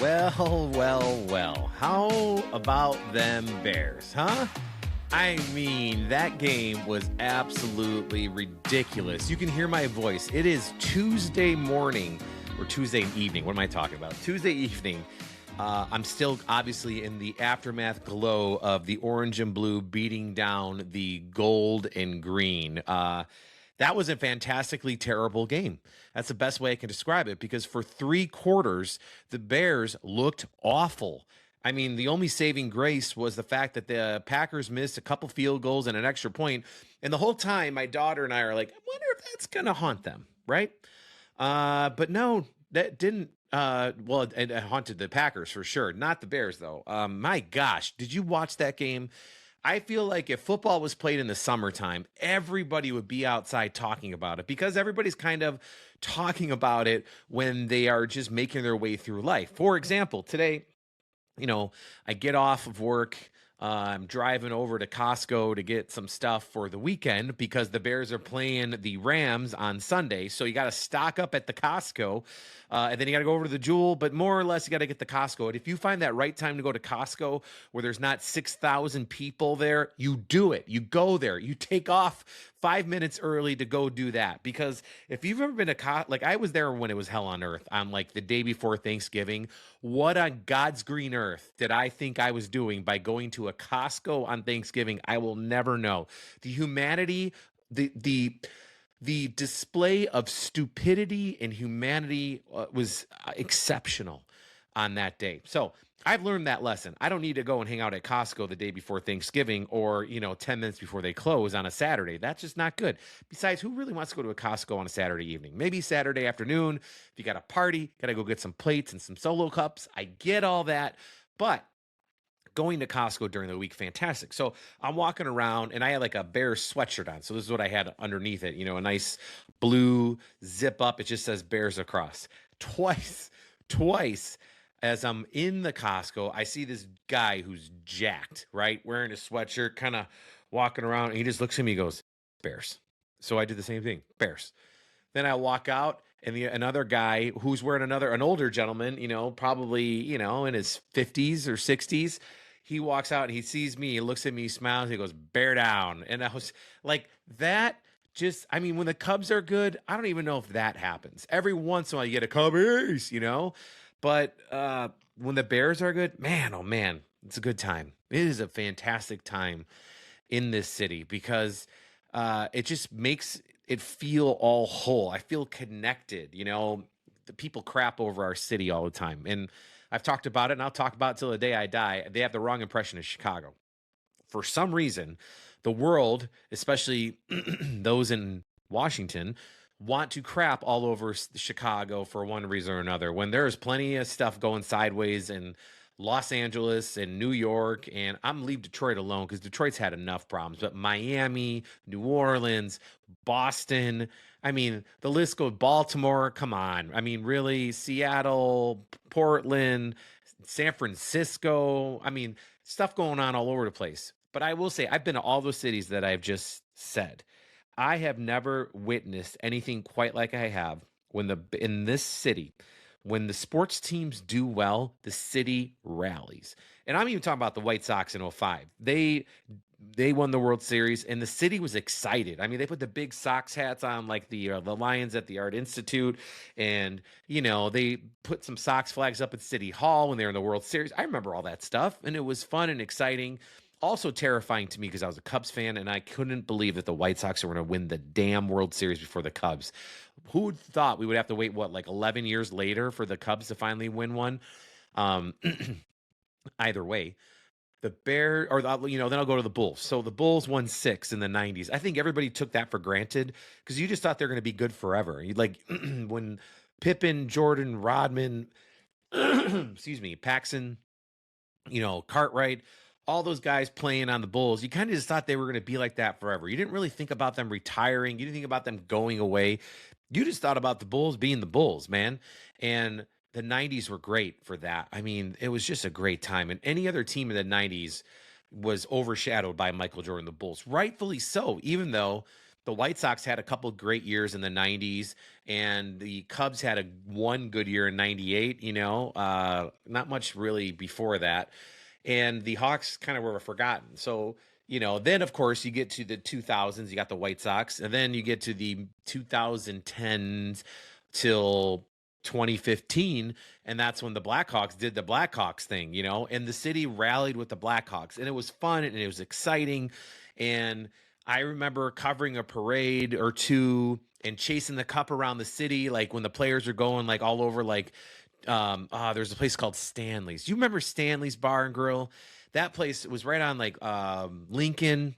Well, well, well. How about them Bears, huh? I mean, that game was absolutely ridiculous. You can hear my voice. It is Tuesday morning or Tuesday evening. What am I talking about? Tuesday evening. I'm still obviously in the aftermath glow of the orange and blue beating down the gold and green. That was a fantastically terrible game. That's the best way I can describe it because for 3 quarters, the Bears looked awful. I mean, the only saving grace was the fact that the Packers missed a couple field goals and an extra point. And the whole time, my daughter and I are like, I wonder if that's going to haunt them, right? But no, that didn't. Well, it haunted the Packers for sure, not the Bears though. My gosh, did you watch that game? I feel like if football was played in the summertime, everybody would be outside talking about it because everybody's kind of talking about it when they are just making their way through life. For example, today, I get off of work. I'm driving over to Costco to get some stuff for the weekend because the Bears are playing the Rams on Sunday. So you got to stock up at the Costco. And then you got to go over to the Jewel, but more or less you got to get the Costco. And if you find that right time to go to Costco where there's not 6,000 people there, you do it. You go there. You take off 5 minutes early to go do that. Because if you've ever been to like I was there when it was hell on earth on like the day before Thanksgiving. What on God's green earth did I think I was doing by going to a Costco on Thanksgiving? I will never know. The humanity, the display of stupidity and humanity was exceptional on that day. So I've learned that lesson. I don't need to go and hang out at Costco the day before Thanksgiving or, 10 minutes before they close on a Saturday. That's just not good. Besides, who really wants to go to a Costco on a Saturday evening? Maybe Saturday afternoon. If you got a party, got to go get some plates and some solo cups. I get all that. But going to Costco during the week, fantastic. So I'm walking around and I had like a Bears sweatshirt on. So this is what I had underneath it, a nice blue zip up. It just says Bears across. Twice as I'm in the Costco, I see this guy who's jacked, right? Wearing a sweatshirt, kind of walking around. And he just looks at me and goes, Bears. So I did the same thing, Bears. Then I walk out and another guy who's wearing an older gentleman, probably, in his 50s or 60s. He walks out and he sees me, he looks at me, he smiles, he goes, bear down. And I was like, that just, I mean, when the Cubs are good, I don't even know if that happens. Every once in a while you get a Cubbies, but when the Bears are good, man, oh man, it's a good time. It is a fantastic time in this city because it just makes it feel all whole. I feel connected, the people crap over our city all the time. And I've talked about it and I'll talk about it till the day I die. They have the wrong impression of Chicago. For some reason, the world, especially those in Washington, want to crap all over Chicago for one reason or another when there's plenty of stuff going sideways in Los Angeles and New York. And I'm leave Detroit alone because Detroit's had enough problems. But Miami, New Orleans, Boston, I mean, the list goes. Baltimore, come on. I mean, really, Seattle, Portland, San Francisco. I mean, stuff going on all over the place. But I will say, I've been to all those cities that I've just said. I have never witnessed anything quite like I have in this city, when the sports teams do well, the city rallies. And I'm even talking about the White Sox in '05. They won the World Series and the city was excited. I mean, they put the big Sox hats on like the Lions at the Art Institute and they put some Sox flags up at City Hall when they were in the World Series. I remember all that stuff and it was fun and exciting. Also terrifying to me because I was a Cubs fan and I couldn't believe that the White Sox were going to win the damn World Series before the Cubs. Who would thought we would have to wait like 11 years later for the Cubs to finally win one? Um, Either way, the Bear or then I'll go to the Bulls. So the Bulls won 6 in the '90s. I think everybody took that for granted because you just thought they're going to be good forever. You like when Pippen, Jordan, Rodman, excuse me, Paxson, Cartwright, all those guys playing on the Bulls, you kind of just thought they were going to be like that forever. You didn't really think about them retiring. You didn't think about them going away. You just thought about the Bulls being the Bulls, man. And the '90s were great for that. I mean, it was just a great time. And any other team in the '90s was overshadowed by Michael Jordan, the Bulls. Rightfully so, even though The White Sox had a couple great years in the 90s, and the Cubs had one good year in 98, not much really before that. And the Hawks kind of were forgotten. So, then of course you get to the 2000s, you got the White Sox, and then you get to the 2010s till 2015, and that's when the Blackhawks did the Blackhawks thing, and the city rallied with the Blackhawks, and it was fun and it was exciting. And I remember covering a parade or two and chasing the cup around the city, like when the players are going like all over, like there's a place called Stanley's. Do you remember Stanley's Bar and Grill? That place was right on like Lincoln,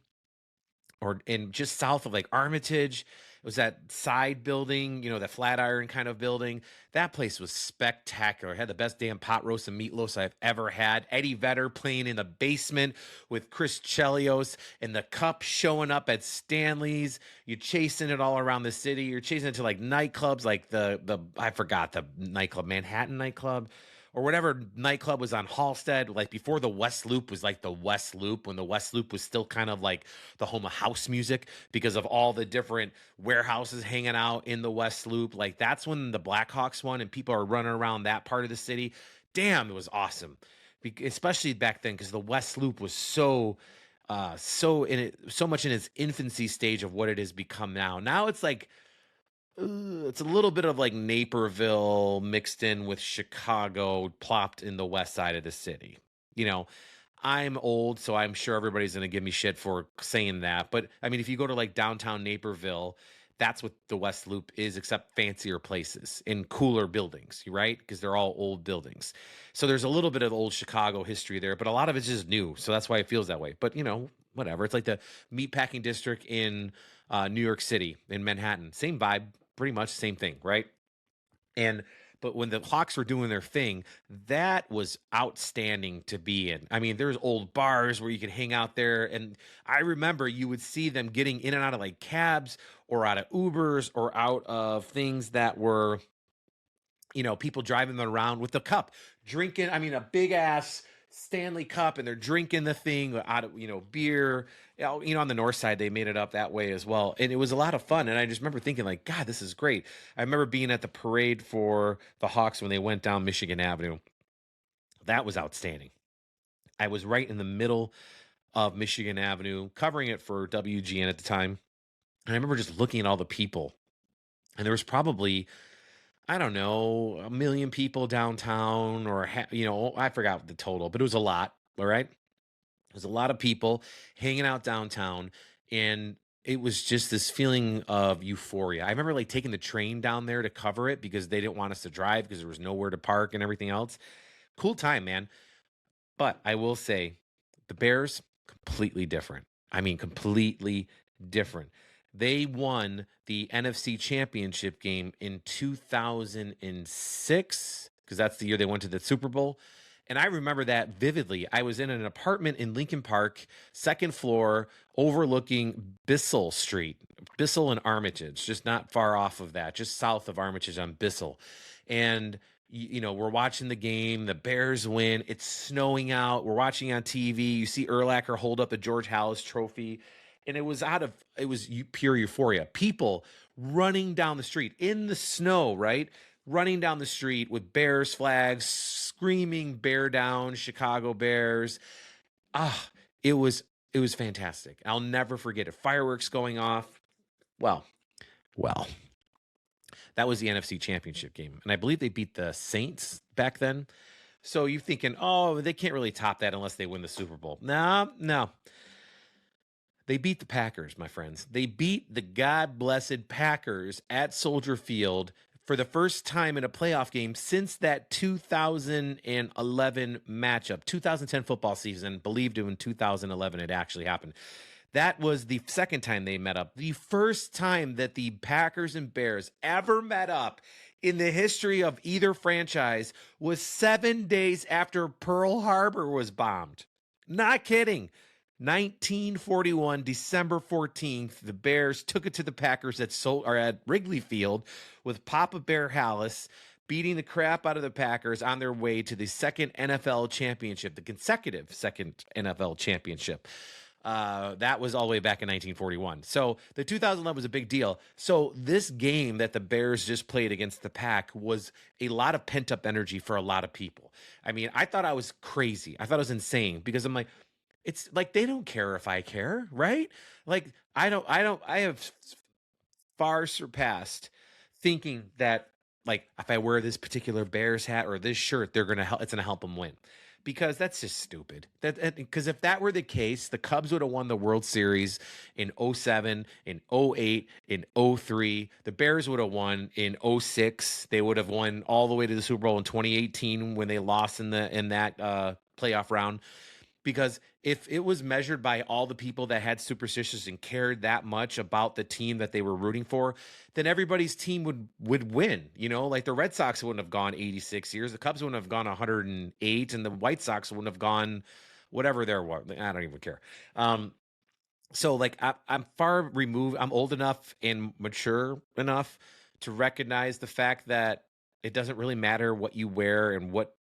or in just south of like Armitage. It was that side building, that Flatiron kind of building. That place was spectacular. It had the best damn pot roast and meatloaf I've ever had. Eddie Vedder playing in the basement with Chris Chelios, and the cup showing up at Stanley's. You're chasing it all around the city. You're chasing it to like nightclubs, like the I forgot the nightclub, Manhattan nightclub, or whatever nightclub was on Halstead, like before the West Loop was like the West Loop, when the West Loop was still kind of like the home of house music because of all the different warehouses hanging out in the West Loop. Like that's when the Blackhawks won and people are running around that part of the city. Damn, it was awesome. Especially back then, because the West Loop was so much in its infancy stage of what it has become now. Now it's like, it's a little bit of like Naperville mixed in with Chicago, plopped in the west side of the city. I'm old, so I'm sure everybody's going to give me shit for saying that. But I mean, if you go to like downtown Naperville, that's what the West Loop is, except fancier places in cooler buildings, right? Because they're all old buildings. So there's a little bit of old Chicago history there, but a lot of it's just new. So that's why it feels that way. But, whatever. It's like the meatpacking district in New York City, in Manhattan. Same vibe, pretty much same thing, right? But when the Hawks were doing their thing, that was outstanding to be in. I mean, there's old bars where you could hang out there, and I remember you would see them getting in and out of like cabs or out of Ubers or out of things that were, people driving them around with the cup, drinking. I mean, a big ass Stanley Cup, and they're drinking the thing out of, beer. On the north side, they made it up that way as well. And it was a lot of fun. And I just remember thinking like, God, this is great. I remember being at the parade for the Hawks when they went down Michigan Avenue. That was outstanding. I was right in the middle of Michigan Avenue, covering it for WGN at the time. And I remember just looking at all the people. And there was probably, I don't know, 1 million people downtown, or, I forgot the total, but it was a lot. All right. There's a lot of people hanging out downtown, and it was just this feeling of euphoria. I remember like taking the train down there to cover it because they didn't want us to drive because there was nowhere to park and everything else. Cool time, man. But I will say the Bears, completely different. I mean, completely different. They won the NFC Championship game in 2006 because that's the year they went to the Super Bowl. And I remember that vividly. I was in an apartment in Lincoln Park, second floor, overlooking Bissell Street, Bissell and Armitage, just not far off of that, just south of Armitage on Bissell. And, we're watching the game. The Bears win. It's snowing out. We're watching on TV. You see Urlacher hold up the George Halas trophy. And it was pure euphoria. People running down the street in the snow, right? Running down the street with Bears flags, screaming "Bear down, Chicago Bears." It was fantastic. I'll never forget it. Fireworks going off. Well, that was the NFC Championship game, and I believe they beat the Saints back then. So you're thinking, oh, they can't really top that unless they win the Super Bowl. No. They beat the Packers, my friends. They beat the God-blessed Packers at Soldier Field for the first time in a playoff game since that 2011 matchup. 2010 football season, believed in 2011 it actually happened. That was the second time they met up. The first time that the Packers and Bears ever met up in the history of either franchise was 7 days after Pearl Harbor was bombed. Not kidding. 1941, December 14th, the Bears took it to the Packers at Wrigley Field with Papa Bear Halas beating the crap out of the Packers on their way to the second NFL championship, the consecutive second NFL championship. That was all the way back in 1941. So the 2011 was a big deal. So this game that the Bears just played against the Pack was a lot of pent up energy for a lot of people. I mean, I thought I was crazy. I thought I was insane because I'm like, it's like they don't care if I care, right? Like I have far surpassed thinking that like if I wear this particular Bears hat or this shirt, they're gonna help. It's gonna help them win, because that's just stupid. That because if that were the case, the Cubs would have won the World Series in '07, in '08, in '03. The Bears would have won in '06. They would have won all the way to the Super Bowl in 2018 when they lost in that playoff round, because if it was measured by all the people that had superstitions and cared that much about the team that they were rooting for, then everybody's team would win. You know, like the Red Sox wouldn't have gone 86 years, the Cubs wouldn't have gone 108, and the White Sox wouldn't have gone whatever there was. I don't even care. So like I'm far removed. I'm old enough and mature enough to recognize the fact that it doesn't really matter what you wear and what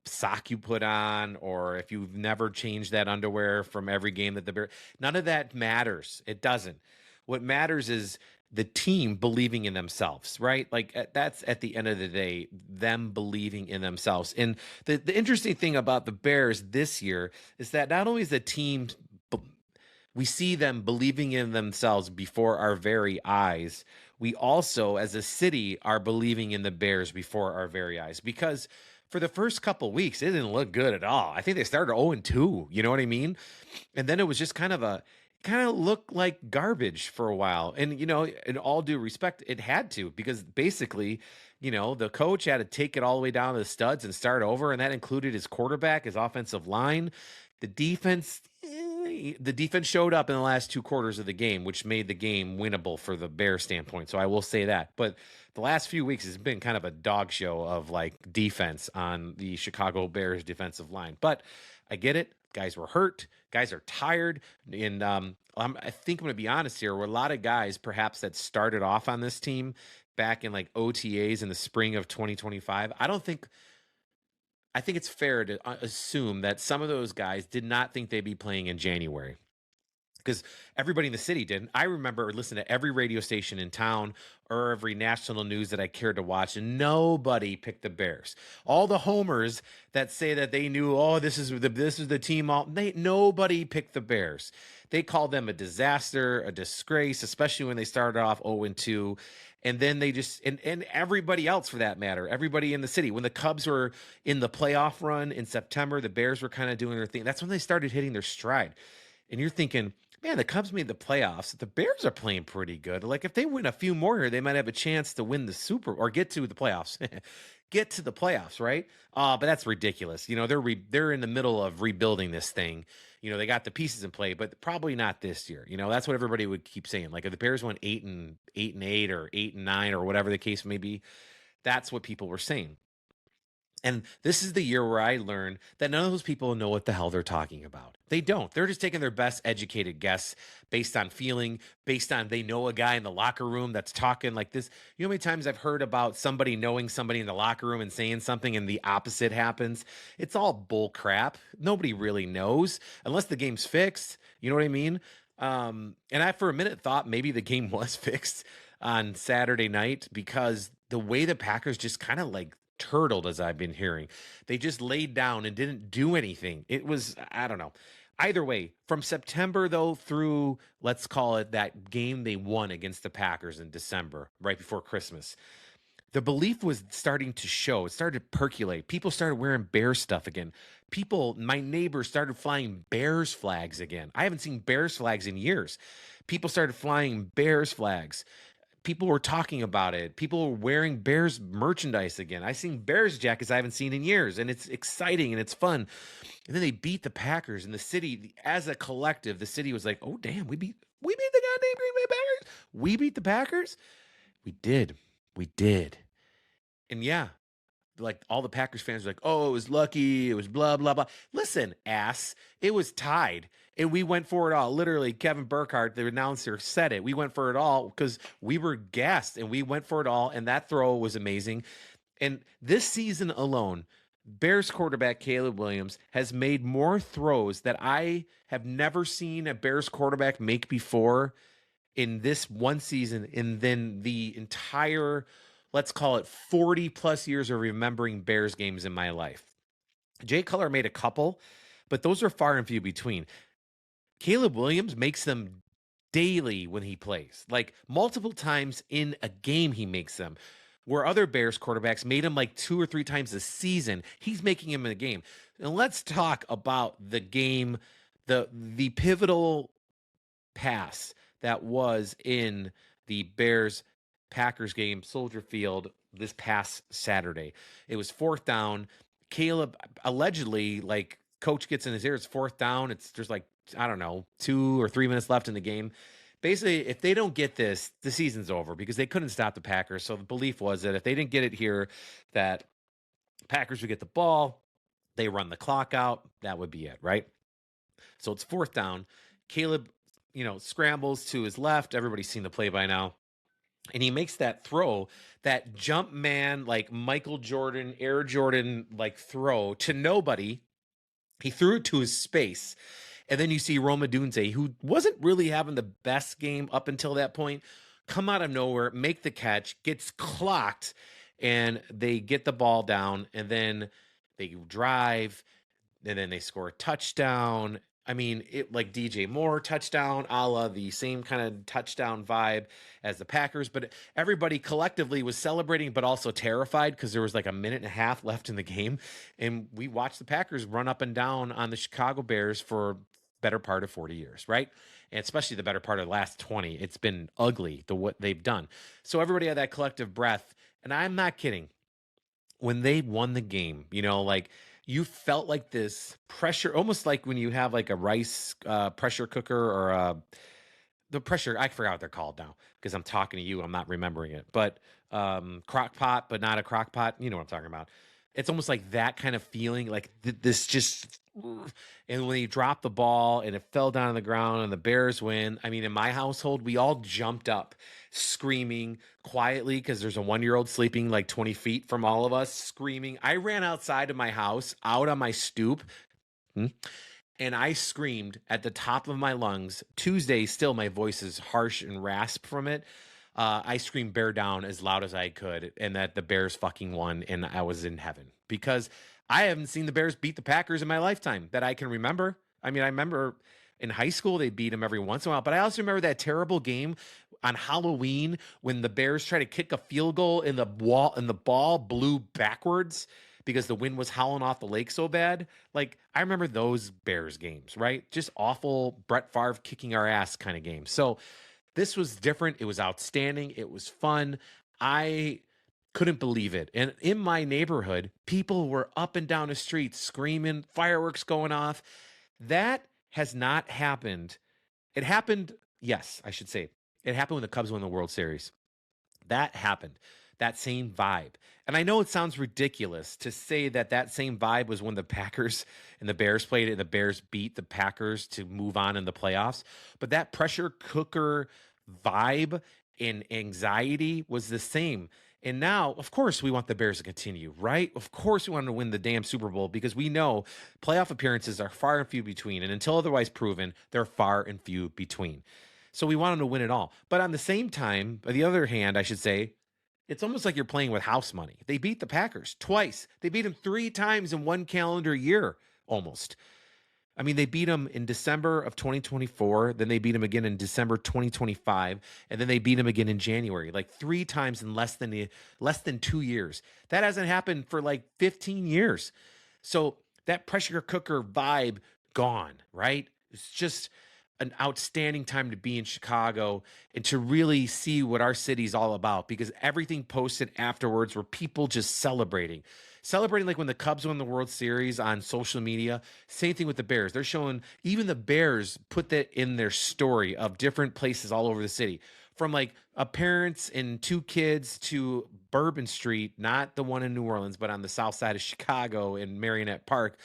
sock you put on, or if you've never changed that underwear from every game that the Bears, none of that matters. It doesn't. What matters is the team believing in themselves, right? Like that's at the end of the day, them believing in themselves. And the interesting thing about the Bears this year is that not only is the team, we see them believing in themselves before our very eyes, we also, as a city, are believing in the Bears before our very eyes, because for the first couple weeks, it didn't look good at all. I think they started 0-2, you know what I mean? And then it was just kind of looked like garbage for a while. And, you know, in all due respect, it had to, because basically, you know, the coach had to take it all the way down to the studs and start over. And that included his quarterback, his offensive line, the defense. The defense showed up in the last two quarters of the game, which made the game winnable for the Bears standpoint. So I will say that. But the last few weeks has been kind of a dog show of like defense on the Chicago Bears defensive line. But I get it. Guys were hurt. Guys are tired. And I think I'm going to be honest here. Were a lot of guys perhaps that started off on this team back in like OTAs in the spring of 2025. I think it's fair to assume that some of those guys did not think they'd be playing in January, because everybody in the city didn't. I remember listening to every radio station in town or every national news that I cared to watch, and nobody picked the Bears. All the homers that say that they knew, oh, this is the team. Nobody picked the Bears. They called them a disaster, a disgrace, especially when they started off 0-2. And then they just, and everybody else for that matter, everybody in the city, when the Cubs were in the playoff run in September, the Bears were kind of doing their thing. That's when they started hitting their stride. And you're thinking, man, the Cubs made the playoffs. The Bears are playing pretty good. Like if they win a few more here, they might have a chance to win the or get to the playoffs. Get to the playoffs, right? But that's ridiculous. You know, they're in the middle of rebuilding this thing. You know, they got the pieces in play, but probably not this year. You know, that's what everybody would keep saying. Like if the Bears went 8-8 or 8-9 or whatever the case may be, that's what people were saying. And this is the year where I learned that none of those people know what the hell they're talking about. They don't. They're just taking their best educated guess based on feeling, based on they know a guy in the locker room that's talking like this. You know how many times I've heard about somebody knowing somebody in the locker room and saying something and the opposite happens? It's all bull crap. Nobody really knows unless the game's fixed. You know what I mean? And I, for a minute, thought maybe the game was fixed on Saturday night, because the way the Packers just kind of like turtled, as I've been hearing. They just laid down and didn't do anything. It was, I don't know. Either way, from September though through, let's call it that game they won against the Packers in December, right before Christmas, the belief was starting to show. It started to percolate. People started wearing Bear stuff again. My neighbors started flying Bears flags again. I haven't seen Bears flags in years. People started flying Bears flags. People were talking about it. People were wearing Bears merchandise again. I've seen Bears jackets I haven't seen in years, and it's exciting and it's fun. And then they beat the Packers, and the city, as a collective, the city was like, "Oh damn, we beat the goddamn Green Bay Packers. We beat the Packers. We did." And yeah, like all the Packers fans were like, "Oh, it was lucky. It was blah blah blah." Listen, ass, it was tied. And we went for it all. Literally, Kevin Burkhardt, the announcer, said it. We went for it all because we were gassed and we went for it all. And that throw was amazing. And this season alone, Bears quarterback Caleb Williams has made more throws that I have never seen a Bears quarterback make before in this one season, and then the entire, let's call it 40 plus years of remembering Bears games in my life. Jay Cutler made a couple, but those are far and few between. Caleb Williams makes them daily when he plays, like multiple times in a game, he makes them. Where other Bears quarterbacks made him like 2 or 3 times a season, he's making him in a game. And let's talk about the game, the pivotal pass that was in the Bears Packers game, Soldier Field, this past Saturday. It was fourth down. Caleb allegedly, like, coach gets in his ear, it's fourth down. There's like, I don't know, 2 or 3 minutes left in the game. Basically, if they don't get this, the season's over because they couldn't stop the Packers. So the belief was that if they didn't get it here, that Packers would get the ball, they run the clock out, that would be it, right? So it's fourth down. Caleb, scrambles to his left. Everybody's seen the play by now. And he makes that throw, that jump man, like Michael Jordan, Air Jordan, like throw to nobody. He threw it to his space. And then you see Roma Dunze, who wasn't really having the best game up until that point, come out of nowhere, make the catch, gets clocked, and they get the ball down, and then they drive, and then they score a touchdown. I mean, it like DJ Moore touchdown, a la the same kind of touchdown vibe as the Packers, but everybody collectively was celebrating, but also terrified because there was like a minute and a half left in the game, and we watched the Packers run up and down on the Chicago Bears for better part of 40 years, right? And especially the better part of the last 20. It's been ugly, what they've done. So everybody had that collective breath, and I'm not kidding. When they won the game, like, you felt like this pressure, almost like when you have like a rice pressure cooker or the pressure, I forgot what they're called now because I'm talking to you, I'm not remembering it, but crock pot, but not a crock pot. You know what I'm talking about. It's almost like that kind of feeling, like this just, and when he dropped the ball and it fell down on the ground and the Bears win, I mean, in my household, we all jumped up screaming quietly because there's a 1-year-old sleeping like 20 feet from all of us screaming. I ran outside of my house, out on my stoop, and I screamed at the top of my lungs. Tuesday, still my voice is harsh and rasp from it. I screamed "bear down" as loud as I could, and that the Bears fucking won, and I was in heaven because I haven't seen the Bears beat the Packers in my lifetime that I can remember. I mean, I remember in high school they beat them every once in a while, but I also remember that terrible game on Halloween when the Bears tried to kick a field goal and the ball blew backwards because the wind was howling off the lake so bad. Like, I remember those Bears games, right? Just awful Brett Favre kicking our ass kind of games. So this was different. It was outstanding. It was fun. I couldn't believe it. And in my neighborhood, people were up and down the street screaming, fireworks going off. That has not happened. It happened, yes, I should say. It happened when the Cubs won the World Series. That happened. That same vibe. And I know it sounds ridiculous to say that same vibe was when the Packers and the Bears played and the Bears beat the Packers to move on in the playoffs. But that pressure cooker vibe and anxiety was the same. And now, of course, we want the Bears to continue, right? Of course, we want to win the damn Super Bowl because we know playoff appearances are far and few between. And until otherwise proven, they're far and few between. So we want them to win it all. But on the same time, on the other hand, I should say, it's almost like you're playing with house money. They beat the Packers twice. They beat them 3 times in one calendar year, almost. I mean, they beat them in December of 2024. Then they beat them again in December 2025. And then they beat them again in January, like 3 times in less than 2 years. That hasn't happened for like 15 years. So that pressure cooker vibe gone, right? It's just an outstanding time to be in Chicago and to really see what our city's all about, because everything posted afterwards were people just celebrating like when the Cubs won the World Series on social media. Same thing with the Bears. They're showing, even the Bears put that in their story of different places all over the city, from like a parents and 2 kids to Bourbon Street, not the one in New Orleans, but on the south side of Chicago in Marionette Park,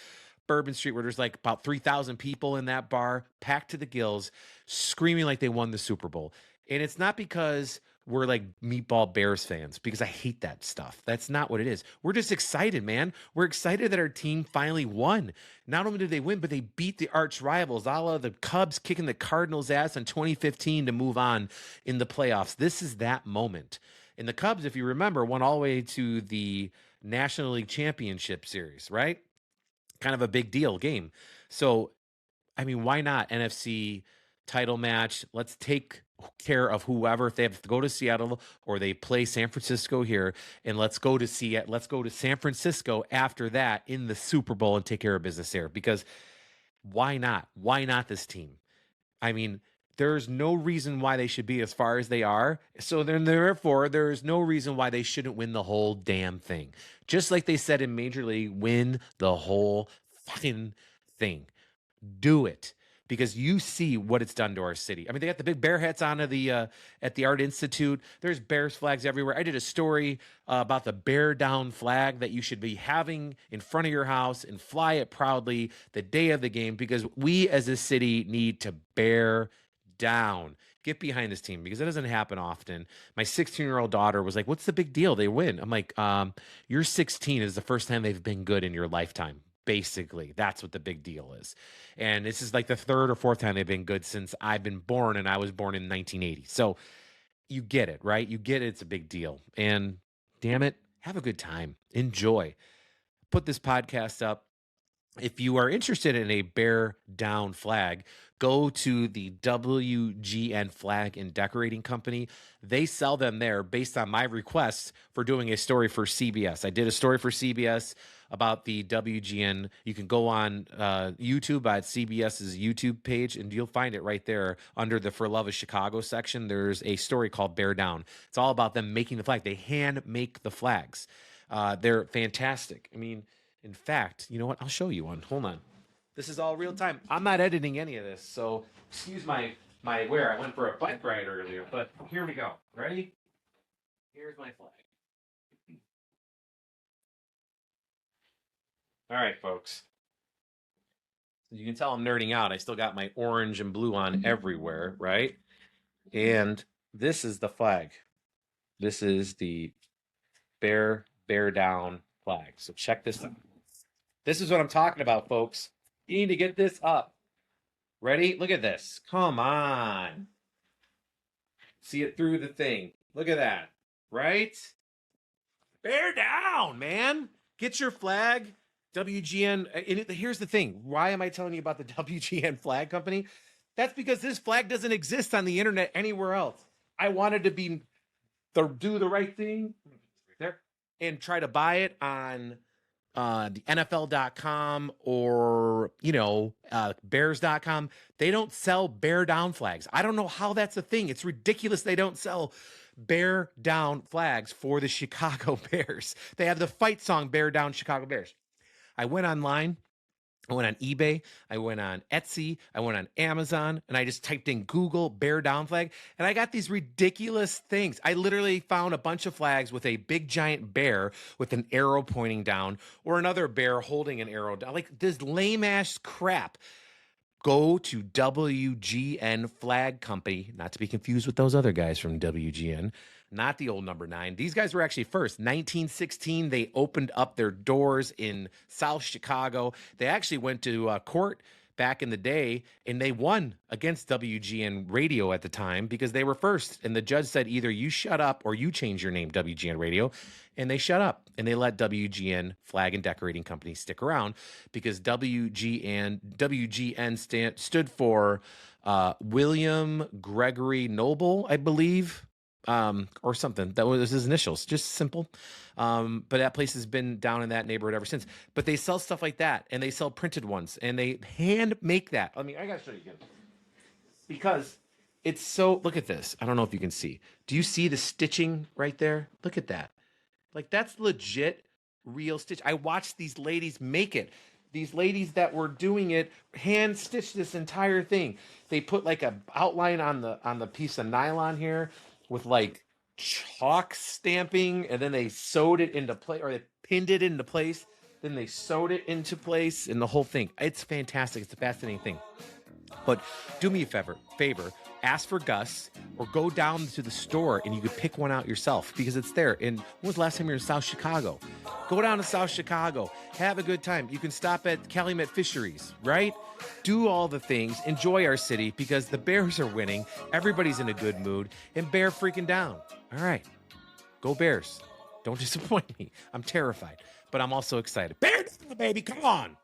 Bourbon Street, where there's like about 3,000 people in that bar, packed to the gills, screaming like they won the Super Bowl. And it's not because we're like meatball Bears fans because I hate that stuff. That's not what it is. We're just excited, man. We're excited that our team finally won. Not only did they win, but they beat the arch rivals, a la the Cubs kicking the Cardinals' ass in 2015 to move on in the playoffs. This is that moment. And the Cubs, if you remember, won all the way to the National League Championship Series, right? Kind of a big deal game. So, I mean, why not NFC title match? Let's take care of whoever. If they have to go to Seattle or they play San Francisco here, and let's go to Seattle. Let's go to San Francisco after that in the Super Bowl and take care of business there. Because why not? Why not this team? I mean, there's no reason why they should be as far as they are. So then, therefore, there's no reason why they shouldn't win the whole damn thing. Just like they said in Major League, win the whole fucking thing. Do it, because you see what it's done to our city. I mean, they got the big bear hats on at the Art Institute. There's Bears flags everywhere. I did a story about the bear down flag that you should be having in front of your house and fly it proudly the day of the game, because we as a city need to bear down. Get behind this team, because it doesn't happen often. My 16-year-old daughter was like, "What's the big deal? They win." I'm like, "You're 16 is the first time they've been good in your lifetime." Basically, that's what the big deal is. And this is like the third or fourth time they've been good since I've been born, and I was born in 1980. So you get it, right? You get it. It's a big deal. And damn it, have a good time. Enjoy. Put this podcast up. If you are interested in a bear down flag, go to the WGN Flag and Decorating Company. They sell them there based on my requests for doing a story for CBS. I did a story for CBS about the WGN. You can go on YouTube at CBS's YouTube page, and you'll find it right there under the For Love of Chicago section. There's a story called Bear Down. It's all about them making the flag. They hand make the flags. They're fantastic. I mean, in fact, you know what? I'll show you one. Hold on. This is all real time. I'm not editing any of this, so excuse my wear. I went for a bike ride earlier, but here we go. Ready? Here's my flag. All right, folks. You can tell I'm nerding out. I still got my orange and blue on everywhere, right? And this is the flag. This is the bear down flag. So check this out. This is what I'm talking about, folks. You need to get this up. Ready? Look at this. Come on. See it through the thing. Look at that. Right? Bear down, man. Get your flag. WGN. And here's the thing. Why am I telling you about the WGN flag company? That's because this flag doesn't exist on the internet anywhere else. I wanted to do the right thing there and try to buy it on the NFL.com or, bears.com. They don't sell bear down flags. I don't know how that's a thing. It's ridiculous they don't sell bear down flags for the Chicago Bears. They have the fight song Bear Down Chicago Bears. I went online. I went on eBay, I went on Etsy, I went on Amazon, and I just typed in Google bear down flag, and I got these ridiculous things. I literally found a bunch of flags with a big giant bear with an arrow pointing down, or another bear holding an arrow down. Like this lame ass crap. Go to WGN Flag Company, not to be confused with those other guys from WGN, not the old number 9. These guys were actually first. 1916, they opened up their doors in South Chicago. They actually went to court back in the day, and they won against WGN Radio at the time because they were first. And the judge said, either you shut up or you change your name, WGN Radio. And they shut up, and they let WGN Flag and Decorating Company stick around because WGN stood for William Gregory Noble, I believe, or something. That was his initials, just simple. But that place has been down in that neighborhood ever since. But they sell stuff like that, and they sell printed ones, and they hand make that. I mean, I gotta show you again because it's so. Look at this. I don't know if you can see. Do you see the stitching right there? Look at that. Like, that's legit, real stitch. I watched these ladies make it. These ladies that were doing it hand stitched this entire thing. They put like a outline on the piece of nylon here with like chalk stamping, and then they sewed it into place, or they pinned it into place. Then they sewed it into place, and the whole thing. It's fantastic. It's a fascinating thing. But do me a favor, ask for Gus or go down to the store and you could pick one out yourself because it's there. And when was the last time you were in South Chicago? Go down to South Chicago. Have a good time. You can stop at Calumet Fisheries, right? Do all the things. Enjoy our city because the Bears are winning. Everybody's in a good mood and Bear freaking down. All right. Go Bears. Don't disappoint me. I'm terrified, but I'm also excited. Bear down, baby. Come on.